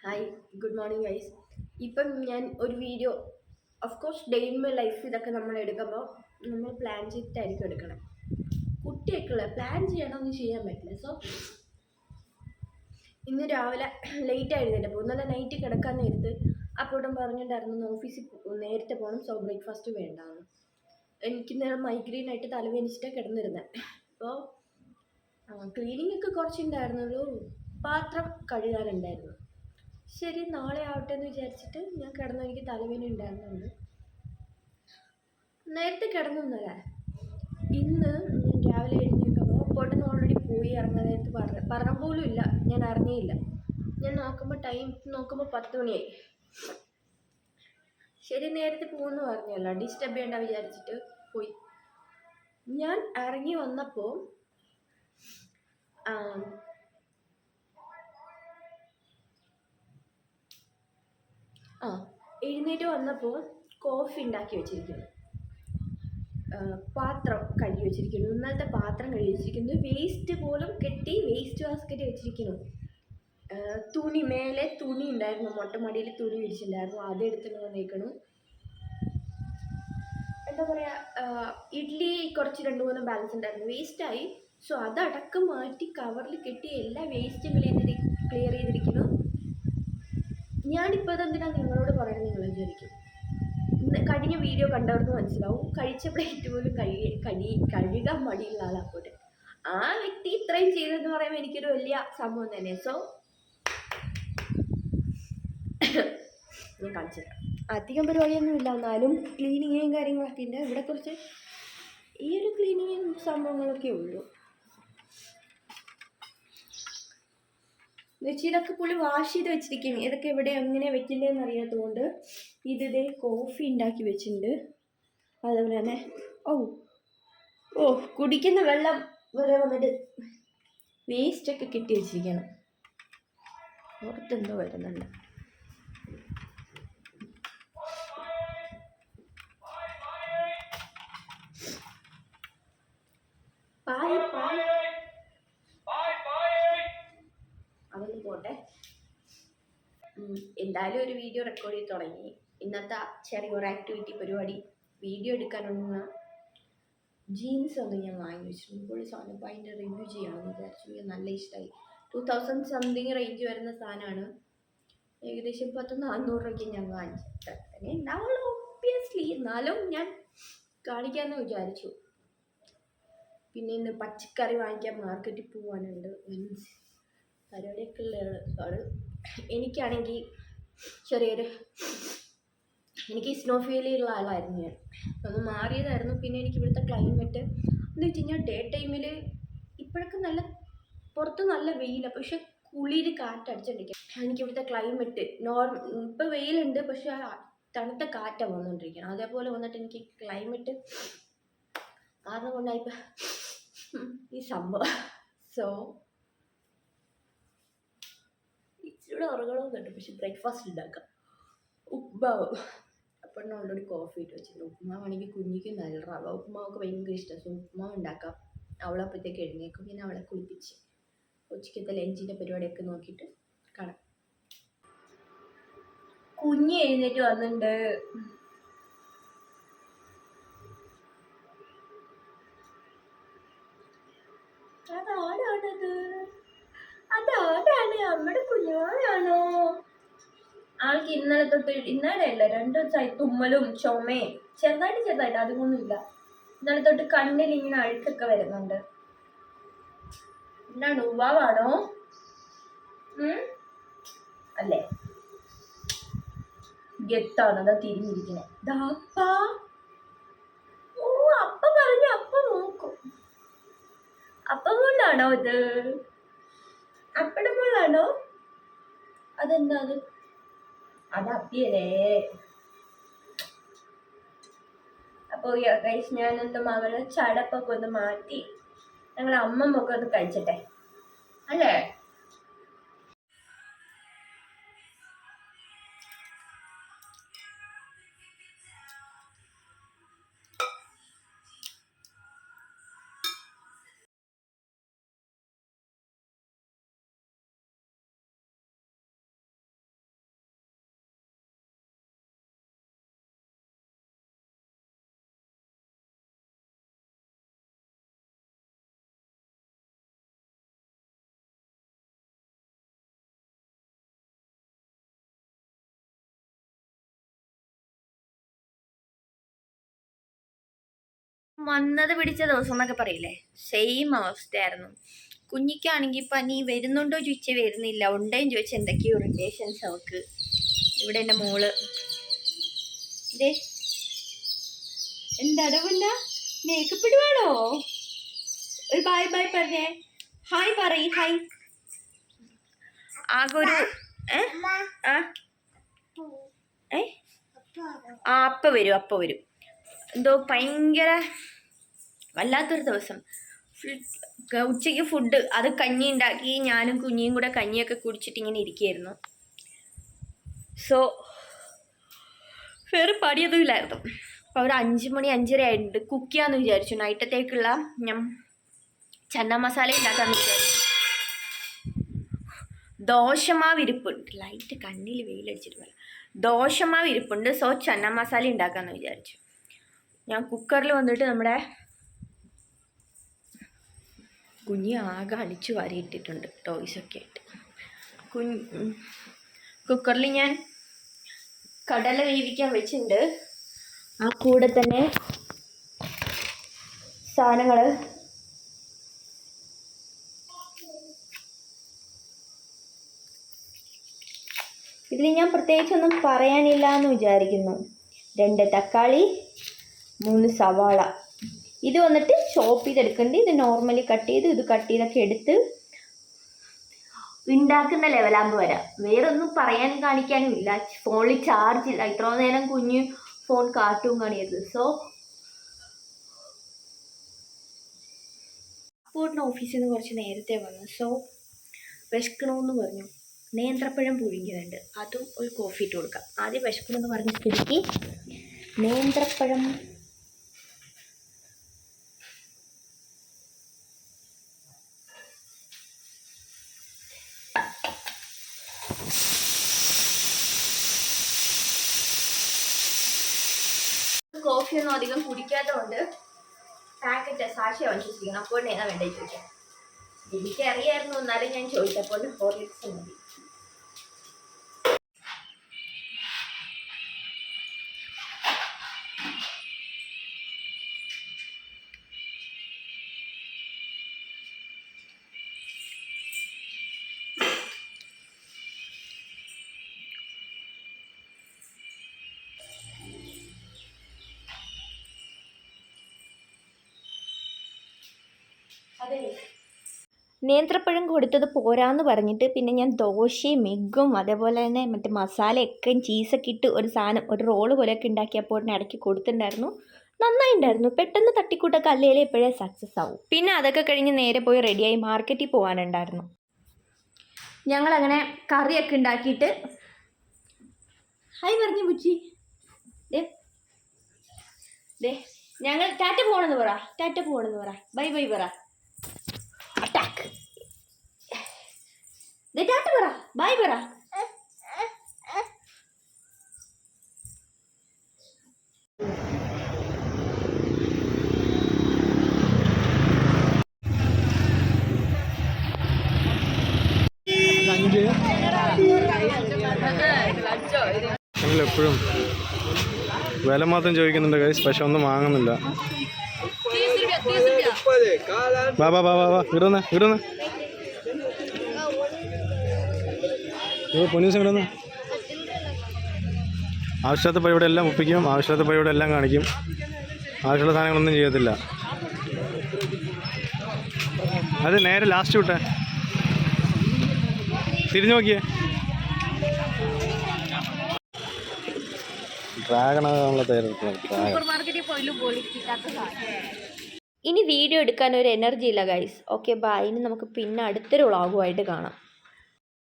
Hi, good morning guys. ഇപ്പം ഞാൻ ഒരു video, of course day in my life ഇതൊക്കെ നമ്മൾ എടുക്കുമ്പോൾ നമ്മൾ പ്ലാൻ ചെയ്തിട്ടായിരിക്കും എടുക്കണം. കുട്ടിയൊക്കെയുള്ള പ്ലാൻ ചെയ്യണമെന്ന് ചെയ്യാൻ പറ്റില്ല. സോ ഇന്ന് രാവിലെ ലേറ്റ് ആയിരുന്നില്ല, ഇന്നലെ നൈറ്റ് കിടക്കാൻ നേരത്ത് അപ്പോഴും പറഞ്ഞിട്ടുണ്ടായിരുന്നു ഓഫീസിൽ നേരത്തെ പോകണം, സോ ബ്രേക്ക്ഫാസ്റ്റ് വേണ്ടാന്ന്. എനിക്ക് നേരം മൈഗ്രെയിൻ ആയിട്ട് തലവേനിച്ചിട്ടാണ് കിടന്നിരുന്നത്. അപ്പോൾ ക്ലീനിങ് ഒക്കെ കുറച്ചുണ്ടായിരുന്നുള്ളൂ, പാത്രം കഴുകാനുണ്ടായിരുന്നു. ശരി, നാളെ ആവട്ടെ എന്ന് വിചാരിച്ചിട്ട് ഞാൻ കിടന്നു. എനിക്ക് തലവേദന ഉണ്ടായിരുന്നുണ്ട്, നേരത്തെ കിടന്നൊന്നല്ലേ. ഇന്ന് ഞാൻ രാവിലെ എഴുന്നേൽക്കുമ്പോൾ പൊട്ടൻ ഓൾറെഡി പോയി ഇറങ്ങുന്ന നേരത്ത് പറഞ്ഞ പോലും ഇല്ല, ഞാൻ അറിഞ്ഞേയില്ല. ഞാൻ നോക്കുമ്പോൾ ടൈം നോക്കുമ്പോൾ 10 മണിയായി. ശരി, നേരത്തെ പോകുമെന്ന് പറഞ്ഞല്ലോ, ഡിസ്റ്റർബ് ചെയ്യണ്ട വിചാരിച്ചിട്ട് പോയി. ഞാൻ ഇറങ്ങി വന്നപ്പോൾ എഴുന്നേറ്റ് വന്നപ്പോൾ കോഫി ഉണ്ടാക്കി വെച്ചിരിക്കുന്നു, പാത്രം കഴുകി വെച്ചിരിക്കുന്നു, ഇന്നലത്തെ പാത്രം കഴുകി വെച്ചിരിക്കുന്നു, വേസ്റ്റ് പോലും കെട്ടി വേസ്റ്റ് ബാസ്ക്കറ്റ് വെച്ചിരിക്കുന്നു. തുണി മേലെ തുണി ഉണ്ടായിരുന്നു, മൊട്ടമടിയിൽ തുണി വിരിച്ചിട്ടുണ്ടായിരുന്നു, അതെടുത്ത് വന്നേക്കണം. എന്താ പറയുക, ഇഡ്ഡലി കുറച്ച് 2-3 ബാലൻസ് ഉണ്ടായിരുന്നു, വേസ്റ്റായി. സോ അതടക്കം മാറ്റി കവറിൽ കെട്ടി എല്ലാ വേസ്റ്റും ക്ലിയർ ചെയ്തിരിക്കുന്നു. ഞാനിപ്പോൾ അതെന്തിനാണ് നിങ്ങളോട് പറയുന്നത് നിങ്ങൾ വിചാരിക്കും. കഴിഞ്ഞ വീഡിയോ കണ്ടവർക്ക് മനസ്സിലാവും, കഴിച്ച പ്ലേറ്റ് പോലും കഴുകാൻ മടിയുള്ള ആളാപ്പോട്ടെ. ആ വ്യക്തി ഇത്രയും ചെയ്തെന്ന് പറയുമ്പോൾ എനിക്കൊരു വലിയ സംഭവം തന്നെ. സോ ഞാൻ കാണിച്ചത് അധികം പരിപാടിയൊന്നും ഇല്ല, എന്നാലും ക്ലീനിങ്ങും കാര്യങ്ങളൊക്കെ ഉണ്ട്. ഇവിടെ കുറച്ച് ഈ ഒരു ക്ലീനിങ്ങും സംഭവങ്ങളൊക്കെ ഉള്ളൂ. ഇതൊക്കെ പുള്ളി വാഷ് ചെയ്ത് വെച്ചിരിക്കുന്നു. ഇതൊക്കെ ഇവിടെ എങ്ങനെ വെക്കില്ലെന്ന് അറിയാത്തതുകൊണ്ട് ഇതേ കോഫി ഉണ്ടാക്കി വെച്ചിട്ടുണ്ട്. അതുപോലെ തന്നെ കുടിക്കുന്ന വെള്ളം വരെ വന്നിട്ട് വേസ്റ്റൊക്കെ കെട്ടി വെച്ചിരിക്കണം. പുറത്തെന്തോ വരുന്നുണ്ട്. അതൊന്ന് പോട്ടെ. എന്തായാലും ഒരു വീഡിയോ റെക്കോർഡ് ചെയ്ത് തുടങ്ങി. ഇന്നത്തെ ചെറിയൊരു ആക്ടിവിറ്റി പരിപാടി വീഡിയോ എടുക്കാനുള്ള ജീൻസ് ഒന്ന് ഞാൻ വാങ്ങി വെച്ചിട്ടുണ്ട്. പൊളി സാധനം. അപ്പോൾ അതിൻ്റെ റിവ്യൂ ചെയ്യാമെന്ന് വിചാരിച്ചു. എനിക്ക് നല്ല ഇഷ്ടമായി. 2000 സംതിങ് റേഞ്ച് വരുന്ന സാധനമാണ്. ഏകദേശം 400 രൂപയ്ക്ക് ഞാൻ വാങ്ങിച്ചിട്ട് തന്നെ ഉണ്ടാവുള്ളൂ ഒബ്വിയസ്ലി, എന്നാലും ഞാൻ കാണിക്കാമെന്ന് വിചാരിച്ചു. പിന്നെ ഇന്ന് പച്ചക്കറി വാങ്ങിക്കാൻ മാർക്കറ്റിൽ പോകാനുണ്ട്. പരിപാടിയൊക്കെ ഉള്ളതാണ്. എനിക്കാണെങ്കിൽ എനിക്ക് സ്നോഫീലുള്ള ആളായിരുന്നു. ഞാൻ ഒന്ന് മാറിയതായിരുന്നു. പിന്നെ എനിക്ക് ഇവിടുത്തെ ക്ലൈമറ്റ് എന്ന് വെച്ച് കഴിഞ്ഞാൽ ഡേ ടൈമിൽ ഇപ്പോഴൊക്കെ പുറത്ത് നല്ല വെയിലാണ്, പക്ഷെ കുളിര് കാറ്റടിച്ചോണ്ടിരിക്കുക. എനിക്കിവിടുത്തെ ക്ലൈമറ്റ് ഇപ്പോൾ വെയിലുണ്ട്, പക്ഷെ തണുത്ത കാറ്റാണ് വന്നുകൊണ്ടിരിക്കണം. അതേപോലെ വന്നിട്ട് എനിക്ക് ക്ലൈമറ്റ് കാരണം കൊണ്ടായിപ്പോൾ ഈ സംഭവം. സോ ഇച്ചിരി ഉറങ്ങണമെന്നുണ്ട്, പക്ഷെ ബ്രേക്ക്ഫാസ്റ്റ് ഉണ്ടാക്കാം. ഉപ്മാവ് അപ്പം ഓൾറെഡി കോഫി ഇട്ട് വെച്ചിട്ടുണ്ട്. ഉപ്മാവാണെങ്കിൽ കുഞ്ഞിക്ക് നല്ല റവ ഉപ്മാവൊക്കെ ഭയങ്കര ഇഷ്ടമാണ്. സോ ഉപ്മാവ് ഉണ്ടാക്കാം. അവളപ്പോഴത്തേക്ക് എഴുന്നേക്കും. പിന്നെ അവളെ കുളിപ്പിച്ച് ഉച്ചക്കത്തെ ലഞ്ചിൻ്റെ പരിപാടിയൊക്കെ നോക്കിയിട്ട് കാണാം. കുഞ്ഞ് എഴുന്നേറ്റ് വന്നിട്ടുണ്ട്. അതാരാണ്? നമ്മുടെ കുഞ്ഞോളാണോ? ആൾക്ക് ഇന്നലെ അല്ല 2 ദിവസമായി തുമ്മലും ചുമയും ചെറുതായിട്ട് അതൊന്നുമില്ല. ഇന്നലെ തൊട്ട് കണ്ണിൽ ഇങ്ങനെ അഴുക്കൊക്കെ വരുന്നുണ്ട്. എന്താണ്, ഉവാവാണോ? അല്ലേ, ഗെത്താണ്. അതാ തിരിഞ്ഞിരിക്കണേ. അപ്പ പറഞ്ഞു, അപ്പ നോക്കും. അപ്പം കൊണ്ടാണോ ഇത്? അപ്പടപ്പോഴാണോ? അതെന്താ അത്? അപ്പിയല്ലേ. അപ്പോൾ ഞാൻ എൻ്റെ മകളെ ചടപ്പൊക്കെ ഒന്ന് മാറ്റി ഞങ്ങൾ അമ്മമ്മൊക്കെ ഒന്ന് കഴിച്ചട്ടെ അല്ലേ. വന്നത് പിടിച്ച ദിവസം എന്നൊക്കെ പറയില്ലേ, സെയിം അവസ്ഥയായിരുന്നു. കുഞ്ഞിക്കാണെങ്കിൽ പനി വരുന്നുണ്ടോ ചോദിച്ചാൽ വരുന്നില്ല, ഉണ്ടേന്ന് ചോദിച്ചാൽ എന്തൊക്കെയോ ഇറിറ്റേഷൻസ് അവൾക്ക്. ഇവിടെ എൻ്റെ മോള് ഇതേ എന്തടവല്ല മേക്കപ്പ് ഇടുവാണോ? ഒരു ബൈ ബൈ പറഞ്ഞേ, ഹായ് പറയ്, ഹായ്. ആകെ ഒരു അപ്പ വരും. എന്തോ ഭയങ്കര വല്ലാത്തൊരു ദിവസം. ഉച്ചയ്ക്ക് ഫുഡ് അത് കഞ്ഞി ഉണ്ടാക്കി, ഞാനും കുഞ്ഞിയും കൂടെ കഞ്ഞിയൊക്കെ കുടിച്ചിട്ട് ഇങ്ങനെ ഇരിക്കുകയായിരുന്നു. സോ വേറെ പണിയൊന്നും ഇല്ലായിരുന്നു. അപ്പോൾ ഒരു 5 മണി 5:30 ആയിട്ടുണ്ട്. കുക്ക് ചെയ്യാമെന്ന് വിചാരിച്ചു. നൈറ്റത്തേക്കുള്ള ഞാൻ ചന്ന മസാല ഉണ്ടാക്കാമെന്ന് വിചാരിച്ചു. ദോശമാവ് ഇരിപ്പുണ്ട്, ലൈറ്റ് കണ്ണിൽ വെയിലടിച്ചിട്ട് പോലെ. ദോശമാവ് ഇരിപ്പുണ്ട്. സോ ചന്ന മസാല ഉണ്ടാക്കാമെന്ന് വിചാരിച്ചു. ഞാൻ കുക്കറിൽ വന്നിട്ട് നമ്മുടെ കുഞ്ഞി ആകെ അടിച്ചു വാരിയിട്ടിട്ടുണ്ട് ടോയ്സൊക്കെ ആയിട്ട്. കുക്കറിൽ ഞാൻ കടല വേവിക്കാൻ വെച്ചിട്ടുണ്ട്. ആ കൂടെ തന്നെ സാധനങ്ങൾ ഇതിൽ ഞാൻ പ്രത്യേകിച്ചൊന്നും പറയാനില്ല എന്ന് വിചാരിക്കുന്നു. 2 തക്കാളി, 3 സവാള. ഇത് വന്നിട്ട് ചോപ്പ് ചെയ്തെടുക്കേണ്ടി. ഇത് നോർമലി കട്ട് ചെയ്ത് ഇത് കട്ട് ചെയ്തൊക്കെ എടുത്ത് ഉണ്ടാക്കുന്ന ലെവലാകുമ്പോൾ വരാം. വേറൊന്നും പറയാനും കാണിക്കാനും ഇല്ല. ഫോണിൽ ചാർജ് ഇല്ല. ഇത്ര നേരം കുഞ്ഞ് ഫോൺ കാർട്ടൂൺ കാണിയത്. സോ അപ്പോട്ടിന് ഓഫീസിൽ നിന്ന് കുറച്ച് നേരത്തെ വന്നു. സോ വിശക്കണമെന്ന് പറഞ്ഞു. നേന്ത്രപ്പഴം പുഴുങ്ങിയതുണ്ട്, അതും ഒരു കോഫി ഇട്ട് കൊടുക്കാം. ആദ്യം വിശക്കണമെന്ന് പറഞ്ഞ സ്ഥിതിക്ക് നേന്ത്രപ്പഴം കോഫിയൊന്നും അധികം കുടിക്കാത്തതുകൊണ്ട് പാക്കറ്റ് സാക്ഷ്യം വാങ്ങിച്ചിരിക്കണം. അപ്പോൾ ഏതാ വേണ്ടത് ചോദിക്കാം. എനിക്കറിയായിരുന്നു, എന്നാലും ഞാൻ ചോദിച്ചപ്പോൾ ഹോർലിക്സ് മതി. അതെ, നേന്ത്രപ്പഴം കൊടുത്തത് പോരാന്ന് പറഞ്ഞിട്ട് പിന്നെ ഞാൻ ദോശയും എഗ്ഗും അതേപോലെ തന്നെ മറ്റേ മസാലയൊക്കെ ചീസൊക്കെ ഇട്ട് ഒരു സാധനം, ഒരു റോള് പോലെയൊക്കെ ഉണ്ടാക്കിയപ്പോൾ ഇടയ്ക്ക് കൊടുത്തിട്ടുണ്ടായിരുന്നു. നന്നായിട്ടുണ്ടായിരുന്നു. പെട്ടെന്ന് തട്ടിക്കൂട്ടൊക്കെ അല്ലെങ്കിൽ എപ്പോഴേ സക്സസ് ആവും. പിന്നെ അതൊക്കെ കഴിഞ്ഞ് നേരെ പോയി റെഡിയായി മാർക്കറ്റിൽ പോകാനുണ്ടായിരുന്നു. ഞങ്ങളങ്ങനെ കറിയൊക്കെ ഉണ്ടാക്കിയിട്ട് ഹായ് പറഞ്ഞു ബുച്ചി. ഞങ്ങൾ ടാറ്റ പോകണമെന്ന് പറ, ബൈ ബൈ പറ. അറ്റാക്ക്. ടാറ്റ പറ, ബൈ പറ. എപ്പോഴും വില മാത്രം ചോദിക്കുന്നുണ്ട് ഗൈസ്, പക്ഷെ ഒന്നും വാങ്ങുന്നില്ല. വാ വാ വാ വാ വാ ഇടുന്ന പൊന്നീസം ഇടുന്ന. ആവശ്യത്തെ പരിപാടി എല്ലാം ഒപ്പിക്കും, ആവശ്യത്തെ പരിപാടി എല്ലാം കാണിക്കും, ആവശ്യമുള്ള സാധനങ്ങളൊന്നും ചെയ്യത്തില്ല. അത് നേരെ ലാസ്റ്റ് വിട്ടെ, തിരിഞ്ഞു നോക്കിയേ. ഇനി വീഡിയോ എടുക്കാൻ ഒരു എനർജി ഇല്ല ഗൈസ്. Okay bye. ഇനി നമുക്ക് പിന്നെ അടുത്തൊരു വ്ളോഗുമായിട്ട് കാണാം.